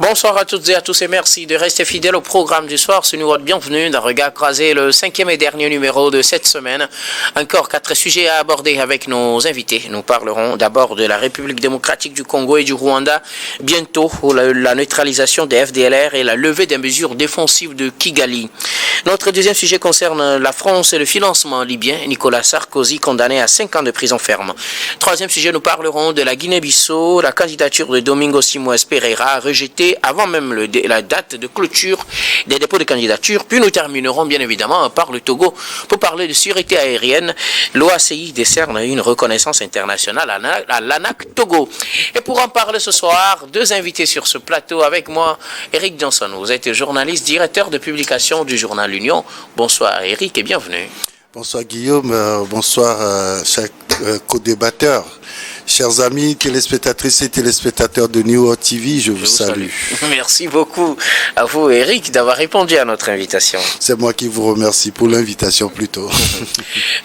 Bonsoir à toutes et à tous et merci de rester fidèles au programme du soir. C'est nous votre bienvenue d'un regard croisé, le 5e et dernier numéro de cette semaine. Encore 4 sujets à aborder avec nos invités. Nous parlerons d'abord de la République démocratique du Congo et du Rwanda. Bientôt, la neutralisation des FDLR et la levée des mesures défensives de Kigali. Notre deuxième sujet concerne la France et le financement libyen. Nicolas Sarkozy condamné à 5 ans de prison ferme. Troisième sujet, nous parlerons de la Guinée-Bissau. La candidature de Domingos Simoes Pereira rejetée avant même la date de clôture des dépôts de candidature. Puis nous terminerons bien évidemment par le Togo pour parler de sûreté aérienne. L'OACI décerne une reconnaissance internationale à l'ANAC Togo. Et pour en parler ce soir, 2 invités sur ce plateau avec moi. Eric Johnson, vous êtes journaliste, directeur de publication du journal L'Union. Bonsoir Eric et bienvenue. Bonsoir Guillaume, bonsoir chers co-débatteurs. Chers amis, téléspectatrices et téléspectateurs de New World TV, je vous salue. Merci beaucoup à vous, Eric, d'avoir répondu à notre invitation. C'est moi qui vous remercie pour l'invitation plutôt.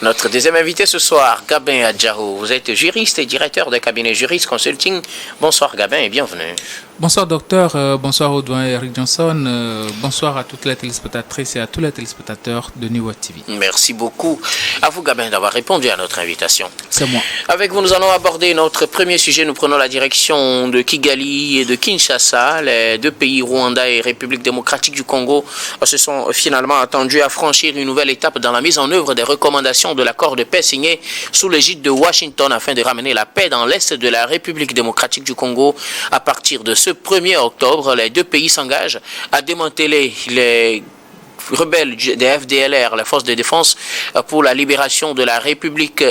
Notre deuxième invité ce soir, Gabin Adjaro. Vous êtes juriste et directeur de cabinet Juriste Consulting. Bonsoir Gabin et bienvenue. Bonsoir docteur, bonsoir au doyen Eric Johnson, bonsoir à toutes les téléspectatrices et à tous les téléspectateurs de New World TV. Merci beaucoup à vous Gabin d'avoir répondu à notre invitation. C'est moi. Avec vous, nous allons aborder notre premier sujet. Nous prenons la direction de Kigali et de Kinshasa. Les 2 pays, Rwanda et République démocratique du Congo, se sont finalement attendus à franchir une nouvelle étape dans la mise en œuvre des recommandations de l'accord de paix signé sous l'égide de Washington afin de ramener la paix dans l'est de la République démocratique du Congo. À partir de ce 1er octobre, les 2 pays s'engagent à démanteler les rebelles des FDLR, la force de défense pour la libération de la République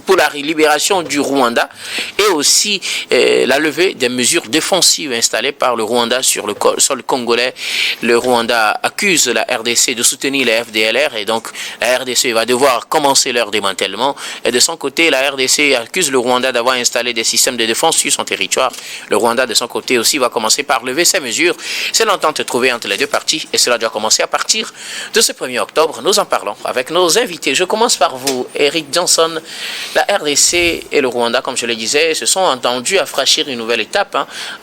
pour la libération du Rwanda et aussi la levée des mesures défensives installées par le Rwanda sur le sol congolais. Le Rwanda accuse la RDC de soutenir les FDLR et donc la RDC va devoir commencer leur démantèlement. Et de son côté, la RDC accuse le Rwanda d'avoir installé des systèmes de défense sur son territoire. Le Rwanda, de son côté aussi, va commencer par lever ces mesures. C'est l'entente trouvée entre les 2 parties et cela doit commencer à partir de ce 1er octobre. Nous en parlons avec nos invités. Je commence par vous, Eric Johnson. La RDC et le Rwanda, comme je le disais, se sont entendus à franchir une nouvelle étape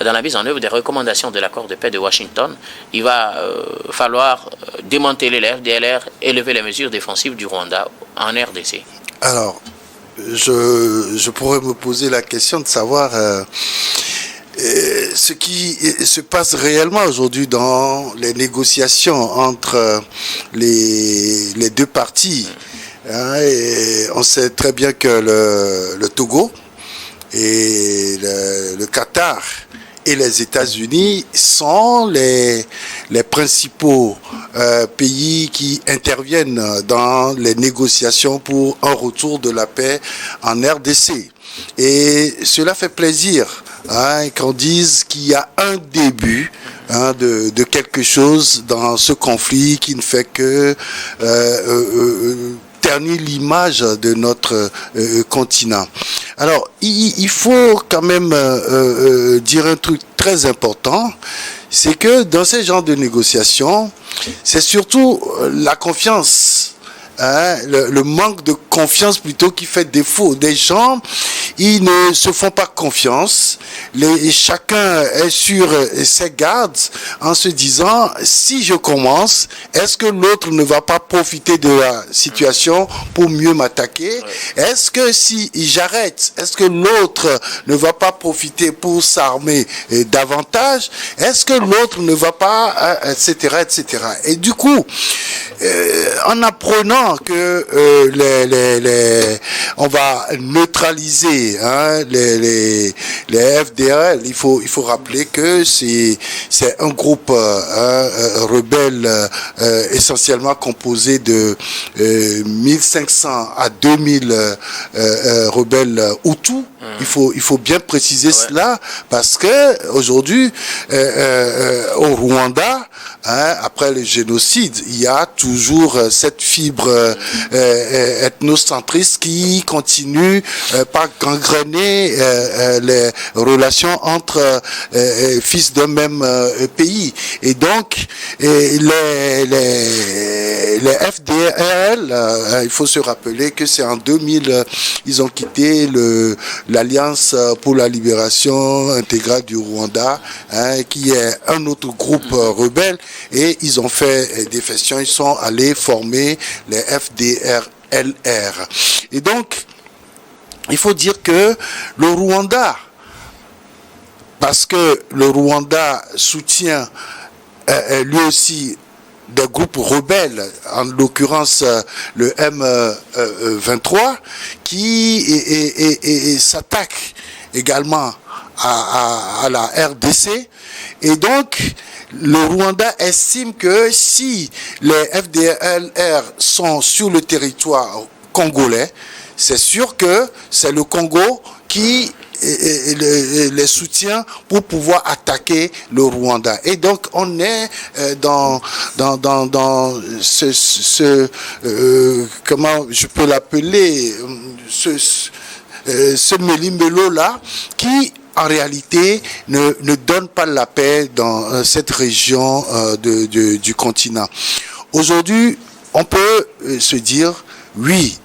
dans la mise en œuvre des recommandations de l'accord de paix de Washington. Il va falloir démanteler les FDLR et lever les mesures défensives du Rwanda en RDC. Alors, je pourrais me poser la question de savoir ce qui se passe réellement aujourd'hui dans les négociations entre les 2 parties. Et on sait très bien que le Togo et le Qatar et les États-Unis sont les principaux pays qui interviennent dans les négociations pour un retour de la paix en RDC. Et cela fait plaisir qu'on dise qu'il y a un début de quelque chose dans ce conflit qui ne fait que ternir l'image de notre continent. Alors, il faut quand même dire un truc très important, c'est que dans ces genres de négociations, c'est surtout la confiance. Le manque de confiance plutôt qui fait défaut. Des gens, ils ne se font pas confiance. Chacun est sur ses gardes en se disant, si je commence, est-ce que l'autre ne va pas profiter de la situation pour mieux m'attaquer? Est-ce que si j'arrête, est-ce que l'autre ne va pas profiter pour s'armer davantage? Est-ce que l'autre ne va pas, etc., etc. Et du coup, en apprenant que on va neutraliser les FDL, il faut rappeler que c'est un groupe rebelle essentiellement composé de 1500 à 2000 rebelles Hutus. Il faut bien préciser cela parce que aujourd'hui au Rwanda, après le génocide, il y a toujours cette fibre ethnocentriste qui continue par gangréner les relations entre fils d'un même pays. Et donc, les FDL, il faut se rappeler que c'est en 2000, ils ont quitté l'Alliance pour la libération intégrale du Rwanda, hein, qui est un autre groupe rebelle, et ils ont fait des festions, ils sont allés former les FDLR. Et donc, il faut dire que le Rwanda, parce que le Rwanda soutient lui aussi des groupes rebelles, en l'occurrence le M23, qui s'attaque également à la RDC. Et donc, le Rwanda estime que si les FDLR sont sur le territoire congolais, c'est sûr que c'est le Congo qui les soutient pour pouvoir attaquer le Rwanda. Et donc on est dans ce comment je peux l'appeler, ce méli-mélo là qui en réalité ne donne pas la paix dans cette région du continent. Aujourd'hui, on peut se dire oui,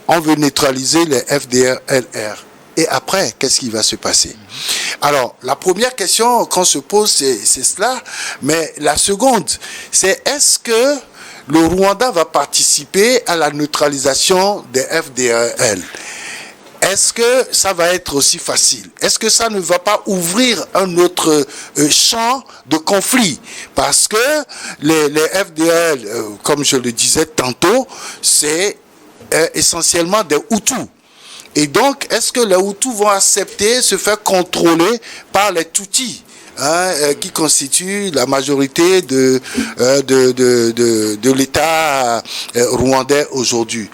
on veut neutraliser les FDLR. Et après, qu'est-ce qui va se passer? Alors, la première question qu'on se pose, c'est cela. Mais la seconde, c'est est-ce que le Rwanda va participer à la neutralisation des FDLR? Est-ce que ça va être aussi facile? Est-ce que ça ne va pas ouvrir un autre champ de conflit? Parce que les FDL, comme je le disais tantôt, c'est essentiellement des Hutus. Et donc, est-ce que les Hutus vont accepter se faire contrôler par les Tutsis, hein, qui constituent la majorité de l'État rwandais aujourd'hui?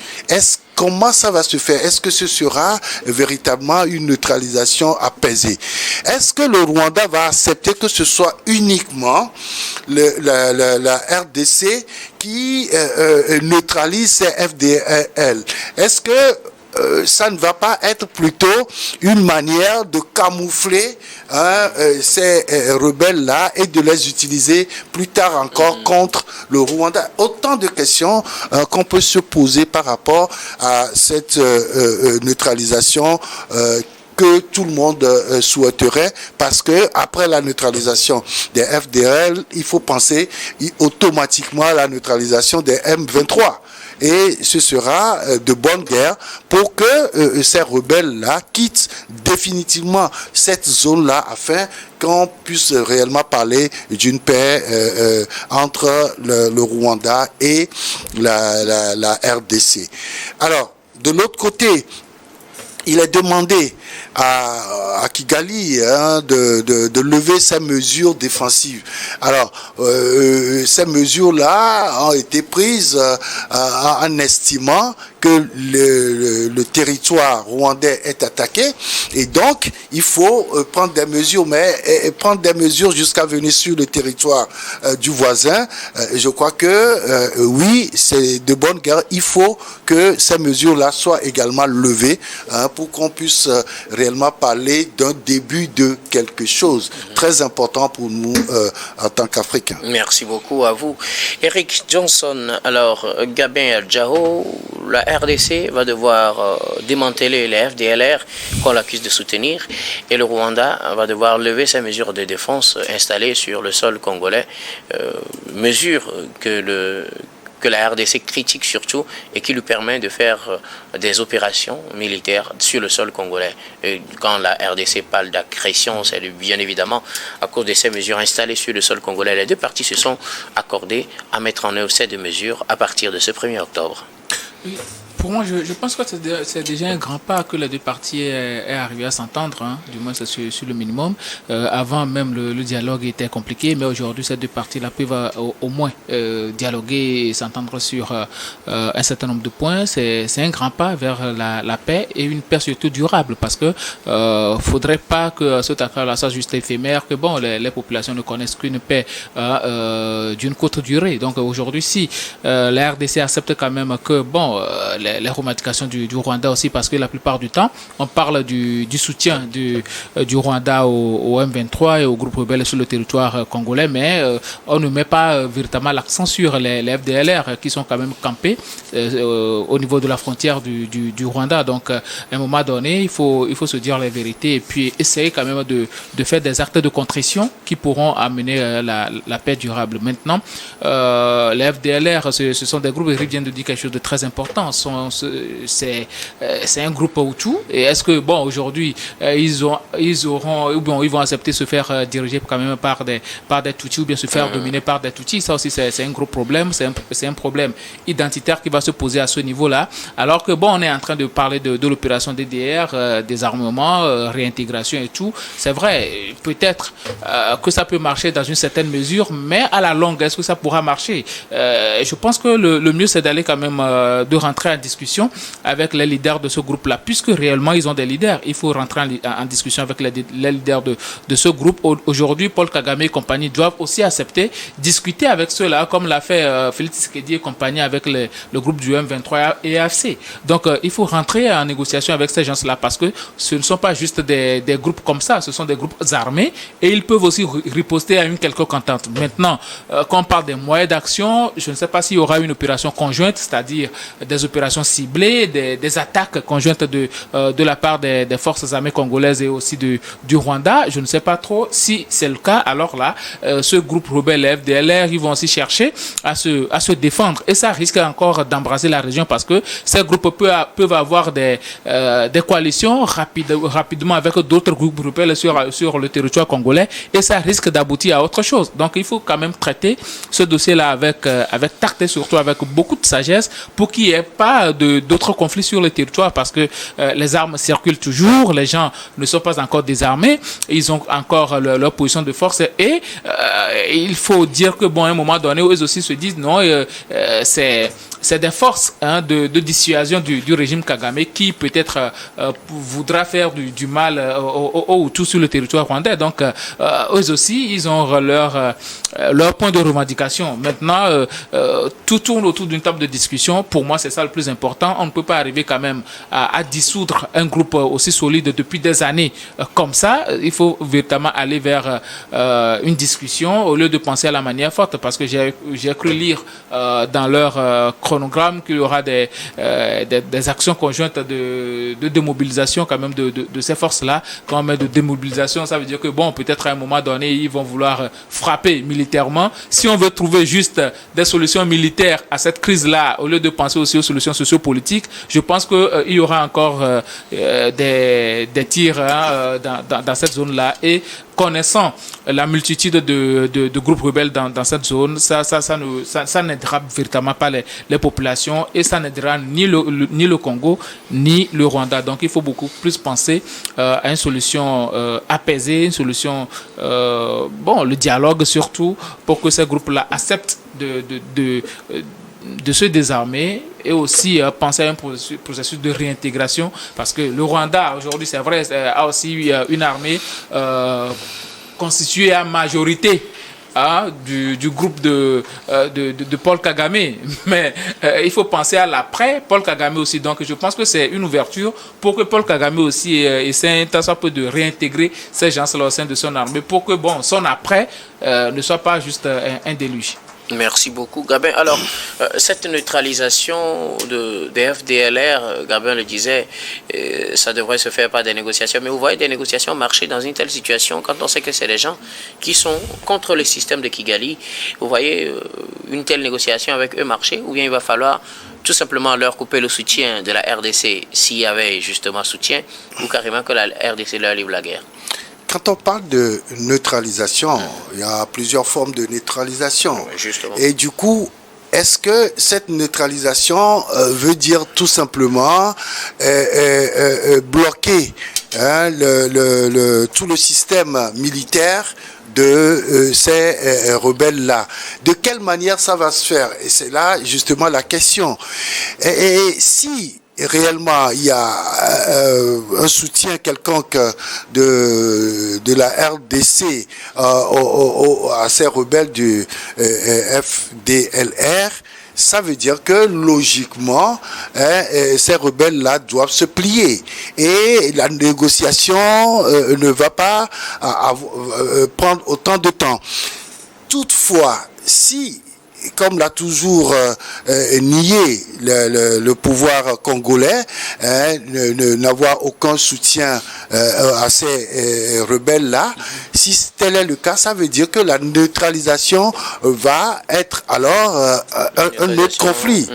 Comment ça va se faire? Est-ce que ce sera véritablement une neutralisation apaisée? Est-ce que le Rwanda va accepter que ce soit uniquement la RDC qui neutralise ces FDL? Est-ce que ça ne va pas être plutôt une manière de camoufler ces rebelles-là et de les utiliser plus tard encore contre le Rwanda? Autant de questions qu'on peut se poser par rapport à cette neutralisation que tout le monde souhaiterait, parce que après la neutralisation des FDL, il faut penser automatiquement à la neutralisation des M23. Et ce sera de bonne guerre pour que ces rebelles-là quittent définitivement cette zone-là afin qu'on puisse réellement parler d'une paix entre le Rwanda et la RDC. Alors, de l'autre côté, il est demandé à Kigali de lever ces mesures défensives. Alors, ces mesures-là ont été prises en estimant que le territoire rwandais est attaqué, et donc il faut prendre des mesures, mais prendre des mesures jusqu'à venir sur le territoire du voisin. Je crois que oui, c'est de bonne guerre. Il faut que ces mesures-là soient également levées pour qu'on puisse réellement parler d'un début de quelque chose très important pour nous en tant qu'Africains. Merci beaucoup à vous. Eric Johnson, alors Gabin Adjao, la RDC va devoir démanteler les FDLR qu'on l'accuse de soutenir, et le Rwanda va devoir lever ses mesures de défense installées sur le sol congolais, mesures que la RDC critique surtout et qui lui permet de faire des opérations militaires sur le sol congolais. Et quand la RDC parle d'agression, c'est bien évidemment à cause de ces mesures installées sur le sol congolais. Les deux parties se sont accordées à mettre en œuvre ces deux mesures à partir de ce 1er octobre. Oui. Pour moi, je pense que c'est déjà un grand pas que les deux parties aient arrivé à s'entendre, hein, du moins c'est sur le minimum. Avant même, le dialogue était compliqué, mais aujourd'hui, ces deux parties-là peuvent au moins dialoguer et s'entendre sur un certain nombre de points. C'est un grand pas vers la paix, et une paix surtout durable, parce que faudrait pas que cette affaire-là soit juste éphémère, que bon, les populations ne connaissent qu'une paix d'une courte durée. Donc aujourd'hui, si la RDC accepte quand même que bon, les revendications du Rwanda aussi, parce que la plupart du temps, on parle du soutien du Rwanda au M23 et au groupe rebelle sur le territoire congolais, mais on ne met pas véritablement l'accent sur les FDLR qui sont quand même campés au niveau de la frontière du Rwanda. Donc, à un moment donné, il faut se dire la vérité et puis essayer quand même de faire des actes de contrition qui pourront amener la paix durable. Maintenant, les FDLR, ce sont des groupes, Eric vient de dire quelque chose de très important. C'est un groupe Hutu. Et est-ce que, bon, aujourd'hui, ils vont accepter se faire diriger quand même par des Tutsis ou bien se faire dominer par des Tutsis? Ça aussi, c'est un gros problème. C'est un problème identitaire qui va se poser à ce niveau-là. Alors que, bon, on est en train de parler de l'opération DDR, des armements, réintégration et tout. C'est vrai, peut-être que ça peut marcher dans une certaine mesure, mais à la longue, est-ce que ça pourra marcher? Je pense que le mieux, c'est d'aller quand même, de rentrer en discussion avec les leaders de ce groupe-là, puisque réellement, ils ont des leaders. Il faut rentrer en discussion avec les leaders de ce groupe. Aujourd'hui, Paul Kagame et compagnie doivent aussi accepter, discuter avec ceux-là, comme l'a fait Félix Tshisekedi et compagnie avec le groupe du M23 et AFC. Donc, il faut rentrer en négociation avec ces gens-là, parce que ce ne sont pas juste des groupes comme ça, ce sont des groupes armés et ils peuvent aussi riposter à une quelconque entente. Maintenant, quand on parle des moyens d'action, je ne sais pas s'il y aura une opération conjointe, c'est-à-dire des opérations ciblées, des attaques conjointes de la part des forces armées congolaises et aussi du Rwanda. Je ne sais pas trop si c'est le cas. Alors là, ce groupe rebelle FDLR, ils vont aussi chercher à se défendre et ça risque encore d'embraser la région parce que ces groupes peuvent avoir des coalitions rapidement avec d'autres groupes rebelles sur le territoire congolais et ça risque d'aboutir à autre chose. Donc il faut quand même traiter ce dossier-là avec tact et surtout avec beaucoup de sagesse pour qu'il n'y ait pas d'autres conflits sur le territoire parce que les armes circulent toujours, les gens ne sont pas encore désarmés, ils ont encore leur position de force et il faut dire que bon, à un moment donné, eux aussi se disent non, c'est des forces de dissuasion du régime Kagame qui peut-être voudra faire du mal au Hutus sur le territoire rwandais. Donc eux aussi, ils ont leur point de revendication. Maintenant, tout tourne autour d'une table de discussion. Pour moi, c'est ça le plus important. On ne peut pas arriver quand même à dissoudre un groupe aussi solide depuis des années comme ça. Il faut véritablement aller vers une discussion au lieu de penser à la manière forte parce que j'ai cru lire dans leur chronogramme qu'il y aura des actions conjointes de démobilisation quand même de ces forces-là. Quand on met de démobilisation, ça veut dire que bon, peut-être à un moment donné, ils vont vouloir frapper militairement. Si on veut trouver juste des solutions militaires à cette crise-là, au lieu de penser aussi aux solutions sociopolitiques, je pense qu'il y aura encore des tirs dans cette zone-là. Et connaissant la multitude de groupes rebelles dans cette zone, ça n'aidera véritablement pas les populations et ça n'aidera ni le Congo ni le Rwanda. Donc il faut beaucoup plus penser à une solution apaisée, une solution, le dialogue surtout, pour que ces groupes-là acceptent de se désarmer et aussi penser à un processus de réintégration parce que le Rwanda aujourd'hui c'est vrai a aussi une armée constituée à majorité du groupe de Paul Kagame, mais il faut penser à l'après Paul Kagame aussi. Donc je pense que c'est une ouverture pour que Paul Kagame aussi essaie un peu de réintégrer ces gens-là au sein de son armée pour que son après ne soit pas juste un déluge. Merci beaucoup, Gabin. Alors, cette neutralisation des FDLR, Gabin le disait, ça devrait se faire par des négociations. Mais vous voyez des négociations marcher dans une telle situation quand on sait que c'est des gens qui sont contre le système de Kigali. Vous voyez une telle négociation avec eux marcher ou bien il va falloir tout simplement leur couper le soutien de la RDC s'il y avait justement soutien ou carrément que la RDC leur livre la guerre. Quand on parle de neutralisation, il y a plusieurs formes de neutralisation. Justement. Et du coup, est-ce que cette neutralisation veut dire tout simplement bloquer tout le système militaire de ces rebelles-là? De quelle manière ça va se faire? Et c'est là justement la question. Et si réellement il y a un soutien quelconque de la RDC à ces rebelles du FDLR, ça veut dire que logiquement, ces rebelles-là doivent se plier. Et la négociation ne va pas prendre autant de temps. Toutefois, si, comme l'a toujours nié le pouvoir congolais, n'avoir aucun soutien à ces rebelles-là, si tel est le cas, ça veut dire que la neutralisation va être alors un autre conflit.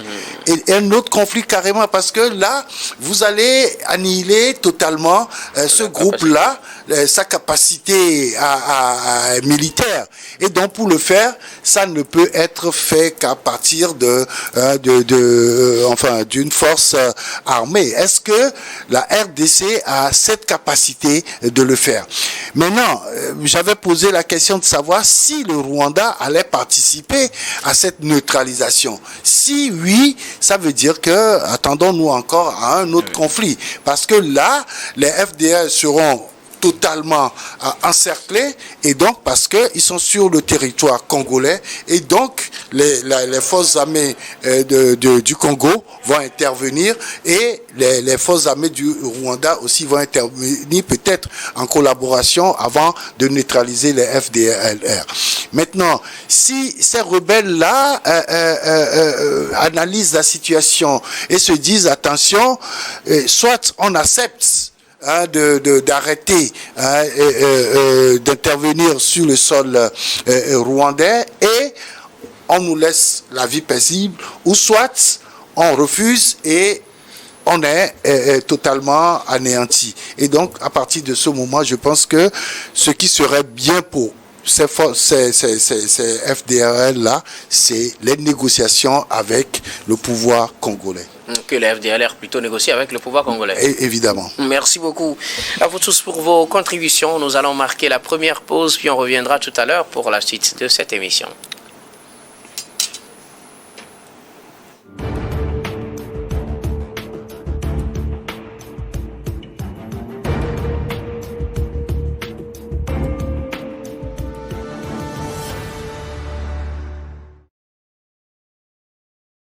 Et un autre conflit carrément, parce que là, vous allez annihiler totalement ce groupe-là, sa capacité militaire. Et donc, pour le faire, ça ne peut être fait qu'à partir d'une force armée. Est-ce que la RDC a cette capacité de le faire? Maintenant, j'avais posé la question de savoir si le Rwanda allait participer à cette neutralisation. Si oui, ça veut dire que attendons-nous encore à un autre conflit. Parce que là, les FDL seront totalement encerclés, et donc parce qu'ils sont sur le territoire congolais, et donc les forces armées du Congo vont intervenir, et les forces armées du Rwanda aussi vont intervenir, peut-être en collaboration, avant de neutraliser les FDLR. Maintenant, si ces rebelles-là analysent la situation et se disent attention, soit on accepte d'arrêter d'intervenir sur le sol rwandais et on nous laisse la vie paisible, ou soit on refuse et on est totalement anéanti. Et donc, à partir de ce moment, je pense que ce qui serait bien pour ces FDLR-là, c'est les négociations avec le pouvoir congolais. Que les FDLR plutôt négocient avec le pouvoir congolais. Évidemment. Merci beaucoup à vous tous pour vos contributions. Nous allons marquer la première pause, puis on reviendra tout à l'heure pour la suite de cette émission.